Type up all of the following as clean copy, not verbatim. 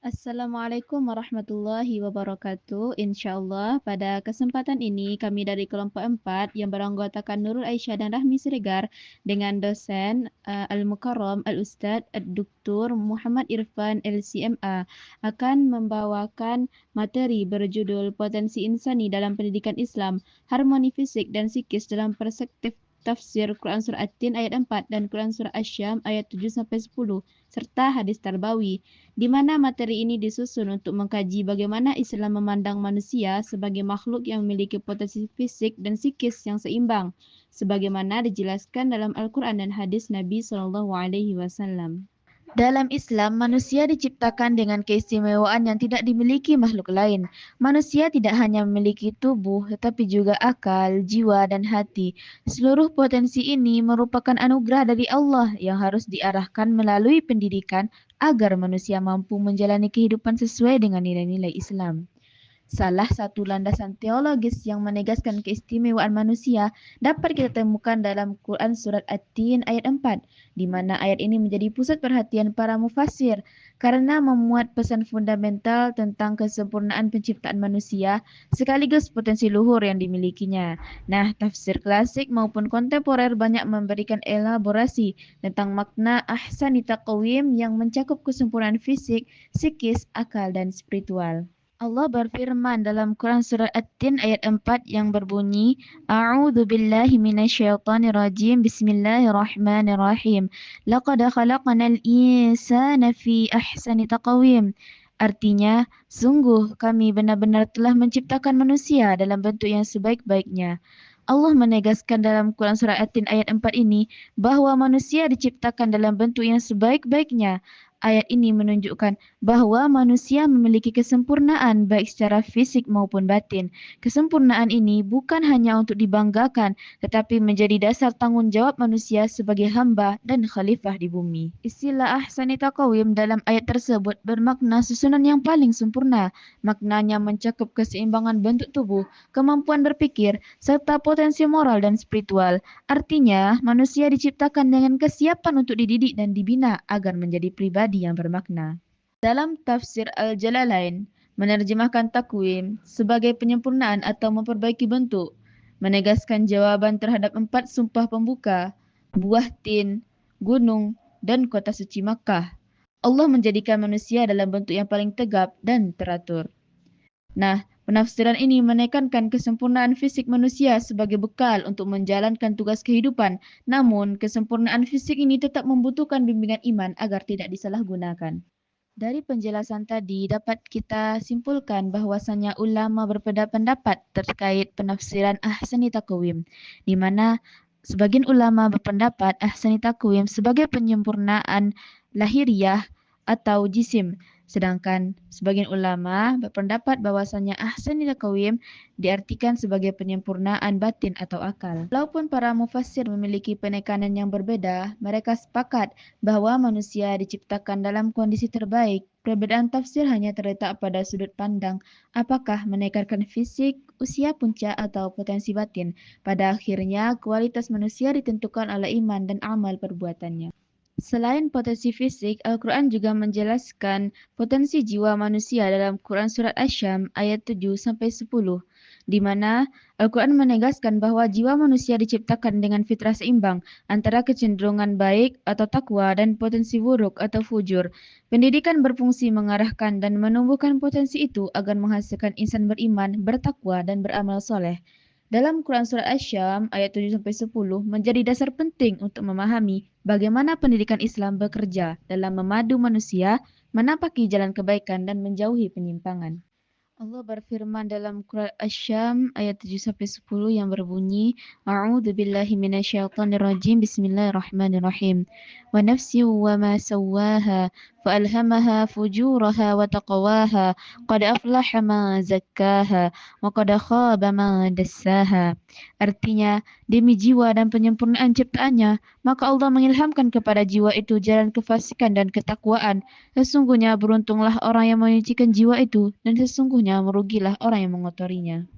Assalamualaikum warahmatullahi wabarakatuh. Insyaallah pada kesempatan ini kami dari kelompok 4 yang beranggotakan Nurul Aisyah dan Rahmi Siregar dengan dosen Al-Mukarram Al-Ustadz Dr. Muhammad Irfan LCMA akan membawakan materi berjudul Potensi Insani dalam Pendidikan Islam, Harmoni Fisik dan Psikis dalam Perspektif Tafsir Quran Surah At-Tin ayat 4 dan Quran Surah Asy-Syam ayat 7-10 serta hadis Tarbawi, di mana materi ini disusun untuk mengkaji bagaimana Islam memandang manusia sebagai makhluk yang memiliki potensi fisik dan psikis yang seimbang, sebagaimana dijelaskan dalam Al-Quran dan hadis Nabi SAW. Dalam Islam, manusia diciptakan dengan keistimewaan yang tidak dimiliki makhluk lain. Manusia tidak hanya memiliki tubuh, tetapi juga akal, jiwa, dan hati. Seluruh potensi ini merupakan anugerah dari Allah yang harus diarahkan melalui pendidikan agar manusia mampu menjalani kehidupan sesuai dengan nilai-nilai Islam. Salah satu landasan teologis yang menegaskan keistimewaan manusia dapat kita temukan dalam Quran Surat At-Tin ayat 4, di mana ayat ini menjadi pusat perhatian para mufassir karena memuat pesan fundamental tentang kesempurnaan penciptaan manusia sekaligus potensi luhur yang dimilikinya. Nah, tafsir klasik maupun kontemporer banyak memberikan elaborasi tentang makna ahsani taqwim yang mencakup kesempurnaan fisik, psikis, akal, dan spiritual. Allah berfirman dalam Quran Surah At-Tin ayat 4 yang berbunyi, A'udzu billahi minasyaitonir rajim. Bismillahirrahmanirrahim. Laqad khalaqnal insana fi ahsani taqwim. Artinya, sungguh kami benar-benar telah menciptakan manusia dalam bentuk yang sebaik-baiknya. Allah menegaskan dalam Quran Surah At-Tin ayat 4 ini bahwa manusia diciptakan dalam bentuk yang sebaik-baiknya. Ayat ini menunjukkan bahwa manusia memiliki kesempurnaan baik secara fisik maupun batin. Kesempurnaan ini bukan hanya untuk dibanggakan, tetapi menjadi dasar tanggung jawab manusia sebagai hamba dan khalifah di bumi. Istilah ahsani taqwim dalam ayat tersebut bermakna susunan yang paling sempurna. Maknanya mencakup keseimbangan bentuk tubuh, kemampuan berpikir, serta potensi moral dan spiritual. Artinya, manusia diciptakan dengan kesiapan untuk dididik dan dibina agar menjadi pribadi yang bermakna. Dalam tafsir Al-Jalalain, menerjemahkan takwim sebagai penyempurnaan atau memperbaiki bentuk, menegaskan jawaban terhadap 4 sumpah pembuka, buah tin, gunung, dan kota suci Makkah. Allah menjadikan manusia dalam bentuk yang paling tegap dan teratur. Nah, penafsiran ini menekankan kesempurnaan fisik manusia sebagai bekal untuk menjalankan tugas kehidupan. Namun, kesempurnaan fisik ini tetap membutuhkan bimbingan iman agar tidak disalahgunakan. Dari penjelasan tadi dapat kita simpulkan bahwasannya ulama berbeda pendapat terkait penafsiran ahsani taqwim, di mana sebagian ulama berpendapat ahsani taqwim sebagai penyempurnaan lahiriah atau jisim, sedangkan sebagian ulama berpendapat bahwasannya ahsani taqwim diartikan sebagai penyempurnaan batin atau akal. Walaupun para mufassir memiliki penekanan yang berbeda, mereka sepakat bahwa manusia diciptakan dalam kondisi terbaik. Perbedaan tafsir hanya terletak pada sudut pandang, apakah menekankan fisik, usia puncak, atau potensi batin. Pada akhirnya, kualitas manusia ditentukan oleh iman dan amal perbuatannya. Selain potensi fisik, Al-Quran juga menjelaskan potensi jiwa manusia dalam Quran Surat Asy-Syam ayat 7-10, di mana Al-Quran menegaskan bahwa jiwa manusia diciptakan dengan fitrah seimbang antara kecenderungan baik atau takwa dan potensi buruk atau fujur. Pendidikan berfungsi mengarahkan dan menumbuhkan potensi itu agar menghasilkan insan beriman, bertakwa, dan beramal soleh. Dalam Quran Surat Asy-Syam ayat 7-10 menjadi dasar penting untuk memahami bagaimana pendidikan Islam bekerja dalam memadu manusia, menapaki jalan kebaikan dan menjauhi penyimpangan. Allah berfirman dalam Quran Asy-Syam ayat 7-10 yang berbunyi, A'udzu billahi minasyaitonir rajim. Bismillahirrahmanirrahim. Wa nafsi wa ma sawwaha fa alhamaha fujuraha wa taqwaha qad aflaha ma zakkaha wa qad khaba ma dassaha. Artinya, demi jiwa dan penyempurnaan ciptaannya, maka Allah mengilhamkan kepada jiwa itu jalan kefasikan dan ketakwaan. Sesungguhnya beruntunglah orang yang menyucikan jiwa itu, dan sesungguhnya merugilah orang yang mengotorinya.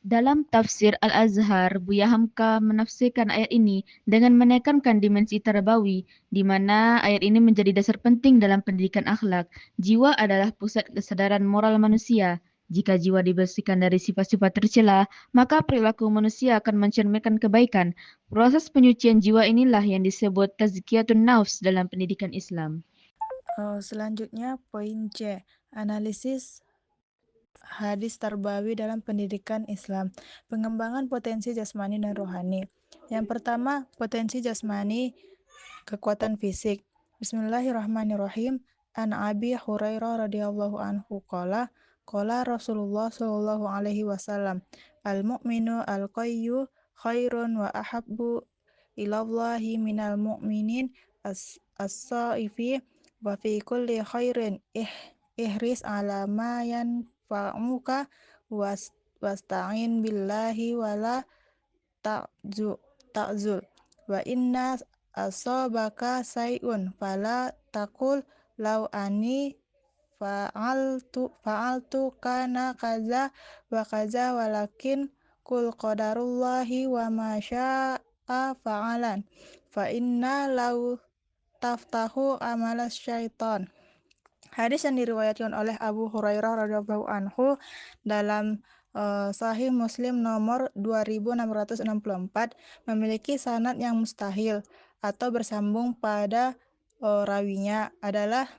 Dalam tafsir Al-Azhar, Buya Hamka menafsirkan ayat ini dengan menekankan dimensi tarbawi, di mana ayat ini menjadi dasar penting dalam pendidikan akhlak. Jiwa adalah pusat kesadaran moral manusia. Jika jiwa dibersihkan dari sifat-sifat tercela, maka perilaku manusia akan mencerminkan kebaikan. Proses penyucian jiwa inilah yang disebut tazkiyatun nafs dalam pendidikan Islam. Selanjutnya poin C, analisis hadis tarbawi dalam pendidikan Islam. Pengembangan potensi jasmani dan rohani. Yang pertama, potensi jasmani, kekuatan fisik. Bismillahirrahmanirrahim. An Abi Hurairah radhiyallahu anhu qala Rasulullah sallallahu alaihi wasallam, al mu'minu al qayyu khairun wa ahabbu ilallahi minal mu'minin as-saifi wa fi kulli khairin ihris ala ma yanfa'uka wasta'in billahi wala ta'zul wa inna asabaka say'un fala taqul law ani fa'altu kana kaza wa kaza walakin kul qadarullahi wa ma syaa fa'alan fa inna law taftahu amalas syaitan. Hadis yang diriwayatkan oleh Abu Hurairah radhiyallahu anhu dalam Sahih Muslim nomor 2664 memiliki sanad yang mustahil atau bersambung pada rawinya adalah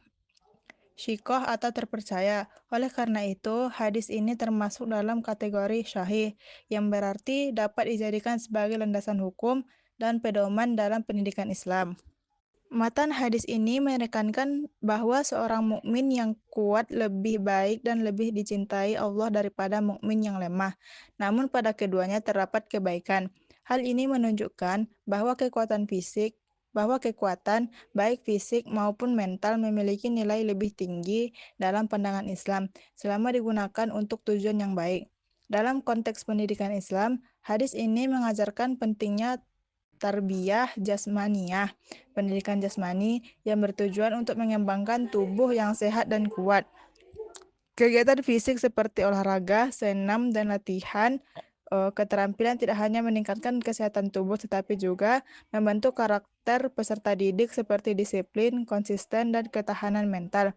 syikoh atau terpercaya. Oleh karena itu, hadis ini termasuk dalam kategori syahih, yang berarti dapat dijadikan sebagai landasan hukum dan pedoman dalam pendidikan Islam. Matan hadis ini menekankan bahwa seorang mukmin yang kuat lebih baik dan lebih dicintai Allah daripada mukmin yang lemah. Namun pada keduanya terdapat kebaikan. Hal ini menunjukkan bahwa kekuatan baik fisik maupun mental memiliki nilai lebih tinggi dalam pandangan Islam selama digunakan untuk tujuan yang baik. Dalam konteks pendidikan Islam, hadis ini mengajarkan pentingnya tarbiyah jasmaniyah, pendidikan jasmani yang bertujuan untuk mengembangkan tubuh yang sehat dan kuat. Kegiatan fisik seperti olahraga, senam, dan latihan keterampilan tidak hanya meningkatkan kesehatan tubuh tetapi juga membentuk karakter peserta didik seperti disiplin, konsisten, dan ketahanan mental.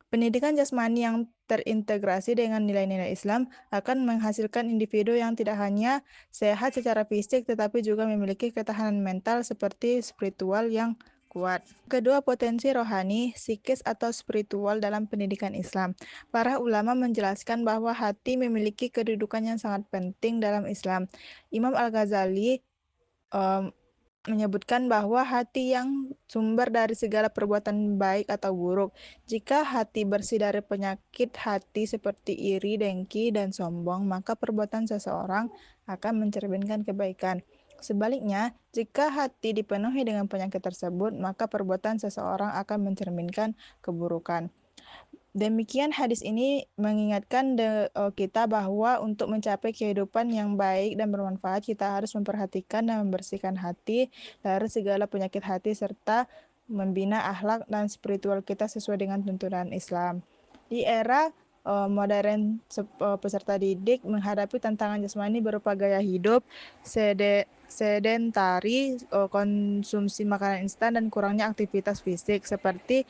Pendidikan jasmani yang terintegrasi dengan nilai-nilai Islam akan menghasilkan individu yang tidak hanya sehat secara fisik tetapi juga memiliki ketahanan mental seperti spiritual yang kuat. Kedua, potensi rohani, psikis atau spiritual dalam pendidikan Islam. Para ulama menjelaskan bahwa hati memiliki kedudukan yang sangat penting dalam Islam. Imam Al-Ghazali menyebutkan bahwa hati yang sumber dari segala perbuatan baik atau buruk. Jika hati bersih dari penyakit hati seperti iri, dengki, dan sombong, maka perbuatan seseorang akan mencerminkan kebaikan. Sebaliknya, jika hati dipenuhi dengan penyakit tersebut, maka perbuatan seseorang akan mencerminkan keburukan. Demikian hadis ini mengingatkan kita bahwa untuk mencapai kehidupan yang baik dan bermanfaat, kita harus memperhatikan dan membersihkan hati dari segala penyakit hati serta membina akhlak dan spiritual kita sesuai dengan tuntunan Islam. Di era modern, peserta didik menghadapi tantangan jasmani berupa gaya hidup sedentari, konsumsi makanan instan, dan kurangnya aktivitas fisik seperti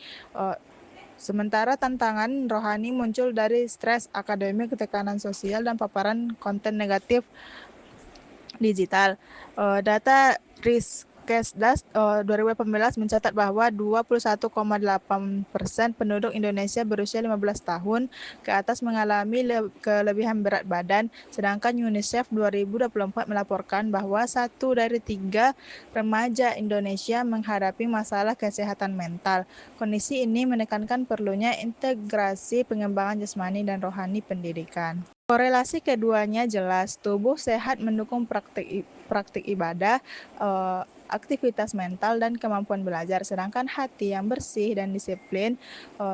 sementara tantangan rohani muncul dari stres akademik, tekanan sosial, dan paparan konten negatif digital. Data Riskesdas 2018 mencatat bahwa 21,8% penduduk Indonesia berusia 15 tahun ke atas mengalami kelebihan berat badan, sedangkan UNICEF 2024 melaporkan bahwa 1 dari 3 remaja Indonesia menghadapi masalah kesehatan mental. Kondisi ini menekankan perlunya integrasi pengembangan jasmani dan rohani pendidikan. Korelasi keduanya jelas. Tubuh sehat mendukung praktik ibadah, aktivitas mental, dan kemampuan belajar. Sedangkan hati yang bersih dan disiplin,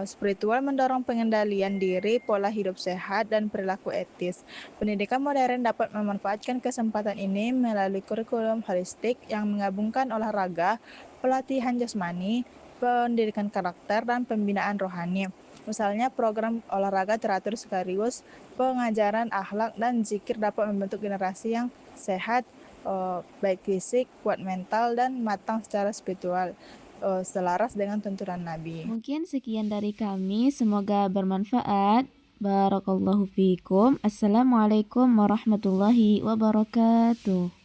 spiritual mendorong pengendalian diri, pola hidup sehat, dan perilaku etis. Pendidikan modern dapat memanfaatkan kesempatan ini melalui kurikulum holistik yang menggabungkan olahraga, pelatihan jasmani, pendidikan karakter, dan pembinaan rohani. Misalnya program olahraga teratur sekaligus, pengajaran akhlak dan zikir dapat membentuk generasi yang sehat, baik fisik, kuat mental, dan matang secara spiritual, selaras dengan tuntunan Nabi. Mungkin sekian dari kami, semoga bermanfaat. Barakallahu fiikum. Assalamualaikum warahmatullahi wabarakatuh.